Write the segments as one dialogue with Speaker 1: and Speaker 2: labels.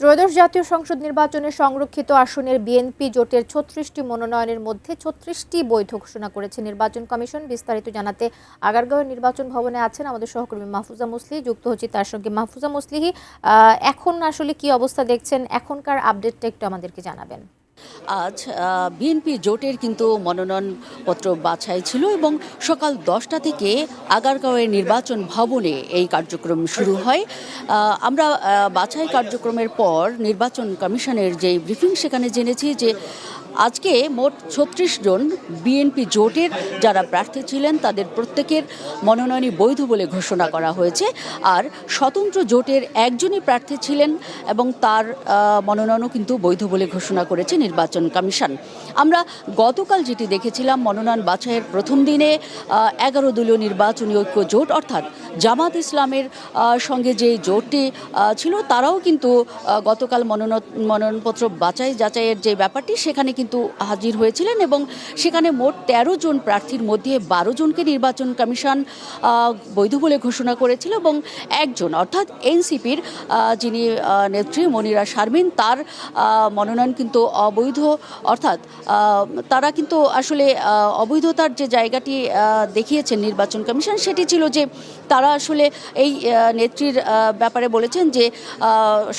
Speaker 1: ত্রয়োদশ জাতীয় সংসদ নির্বাচনে সংরক্ষিত আসনের বিএনপি জোটের ৩৬টি মনোনয়নের মধ্যে ৩৬টি বৈধ ঘোষণা করেছে নির্বাচন কমিশন। বিস্তারিত জানাতে আগারগাঁওয়ের নির্বাচন ভবনে আছেন আমাদের সহকর্মী মাহফুজা মুসলিহ, যুক্ত হচ্ছি তার সঙ্গে। মাহফুজা মুসলিহি, এখন আসলে কি অবস্থা দেখছেন, এখনকার আপডেটটা একটু আমাদেরকে জানাবেন।
Speaker 2: আজ বিএনপি জোটের কিন্তু মনোনয়নপত্র বাছাই ছিল এবং সকাল 10টা থেকে আগারগাঁওয়ের নির্বাচন ভবনে এই কার্যক্রম শুরু হয়। আমরা বাছাই কার্যক্রমের পর নির্বাচন কমিশনের যে ব্রিফিং সেখানে জেনেছি যে আজকে মোট ৩৬ জন বিএনপি জোটের যারা প্রার্থী ছিলেন তাদের প্রত্যেকের মনোনয়নই বৈধ বলে ঘোষণা করা হয়েছে। আর স্বতন্ত্র জোটের একজনই প্রার্থী ছিলেন এবং তার মনোনয়নও কিন্তু বৈধ বলে ঘোষণা করেছে নির্বাচন কমিশন। আমরা গতকাল যেটি দেখেছিলাম, মনোনয়ন বাছাইয়ের প্রথম দিনে 11 দলীয় নির্বাচনী ঐক্য জোট অর্থাৎ জামাত ইসলামের সঙ্গে যে জোটটি ছিল তারাও কিন্তু গতকাল মনোনয়নপত্র যাচাইয়ের যে ব্যাপারটি সেখানে কিন্তু হাজির হয়েছিলেন এবং সেখানে মোট 13 জন প্রার্থীর মধ্যে 12 জনকে নির্বাচন কমিশন বৈধ বলে ঘোষণা করেছিল এবং একজন অর্থাৎ এনসিপির যিনি নেত্রী মনিরা শারমিন, তার মনোনয়ন কিন্তু অবৈধ, অর্থাৎ তারা কিন্তু আসলে অবৈধতার যে জায়গাটি দেখিয়েছেন নির্বাচন কমিশন সেটি ছিল যে তারা আসলে এই নেত্রীর ব্যাপারে বলেছেন যে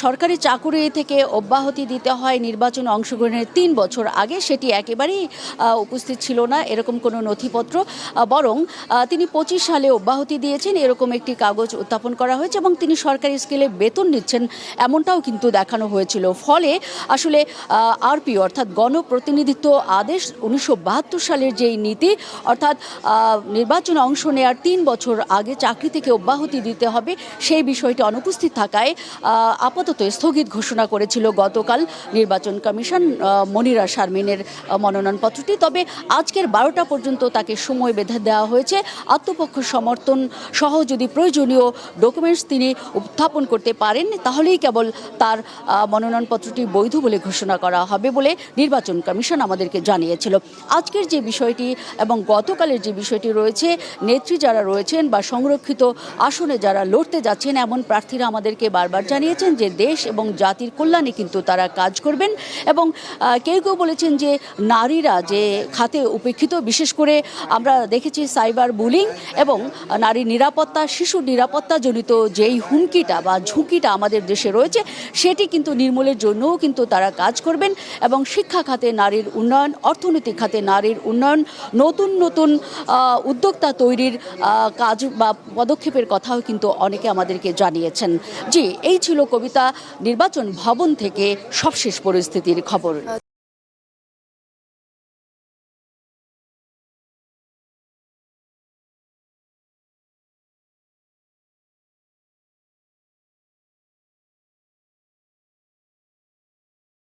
Speaker 2: সরকারি চাকুরি থেকে অব্যাহতি দিতে হয় নির্বাচনে অংশগ্রহণের 3 বছর আগে, সেটি একেবারেই উপস্থিত ছিল না এরকম কোনো নথিপত্র, বরং তিনি 25 সালে অব্যাহতি দিয়েছেন এরকম একটি কাগজ উত্থাপন করা হয়েছে এবং তিনি সরকারি স্কেলে বেতন নিচ্ছেন এমনটাও কিন্তু দেখানো হয়েছিল। ফলে আসলে আরপি অর্থাৎ গণপ্রতিনিধিত্ব আদেশ 1972 সালের যেই নীতি, অর্থাৎ নির্বাচনে অংশ নেওয়ার 3 বছর আগে চাকরি থেকে অব্যাহতি দিতে হবে, সেই বিষয়টি অনুপস্থিত থাকায় আপাতত স্থগিত ঘোষণা করেছিল গতকাল নির্বাচন কমিশন মনিরা শারমিনের মনোনয়নপত্রটি। তবে আজকের 12টা পর্যন্ত তাকে সময় বেঁধে দেওয়া হয়েছে। আত্মপক্ষ সমর্থন সহ যদি প্রয়োজনীয় ডকুমেন্টস তিনি উত্থাপন করতে পারেন তাহলেই কেবল তার মনোনয়নপত্রটি বৈধ বলে ঘোষণা করা হবে বলে নির্বাচন কমিশন আমাদেরকে জানিয়েছিল। আজকের যে বিষয়টি এবং গতকালের যে বিষয়টি রয়েছে, নেত্রী যারা রয়েছেন বা সংরক্ষিত আসনে যারা লড়তে যাচ্ছেন এমন প্রার্থীরা আমাদেরকে বারবার জানিয়েছেন যে দেশ এবং জাতির কল্যাণে কিন্তু তারা কাজ করবেন এবং কেউ কেউ বলেছেন যে নারীরা যে খাতে উপেক্ষিত, বিশেষ করে আমরা দেখেছি সাইবার বুলিং এবং নারী নিরাপত্তা, শিশু নিরাপত্তা জনিত যেই হুমকিটা বা ঝুঁকিটা আমাদের দেশে রয়েছে সেটি কিন্তু নির্মূলের জন্যও কিন্তু তারা কাজ করবেন এবং শিক্ষা খাতে নারীর উন্নয়ন, অর্থনৈতিক খাতে নারীর উন্নয়ন, নতুন নতুন উদ্যোক্তা তৈরির কাজ বা পদক্ষেপের কথাও কিন্তু অনেকে আমাদেরকে জানিয়েছেন। জি, এই ছিল কবিতা নির্বাচন ভবন থেকে সবশেষ পরিস্থিতির খবর।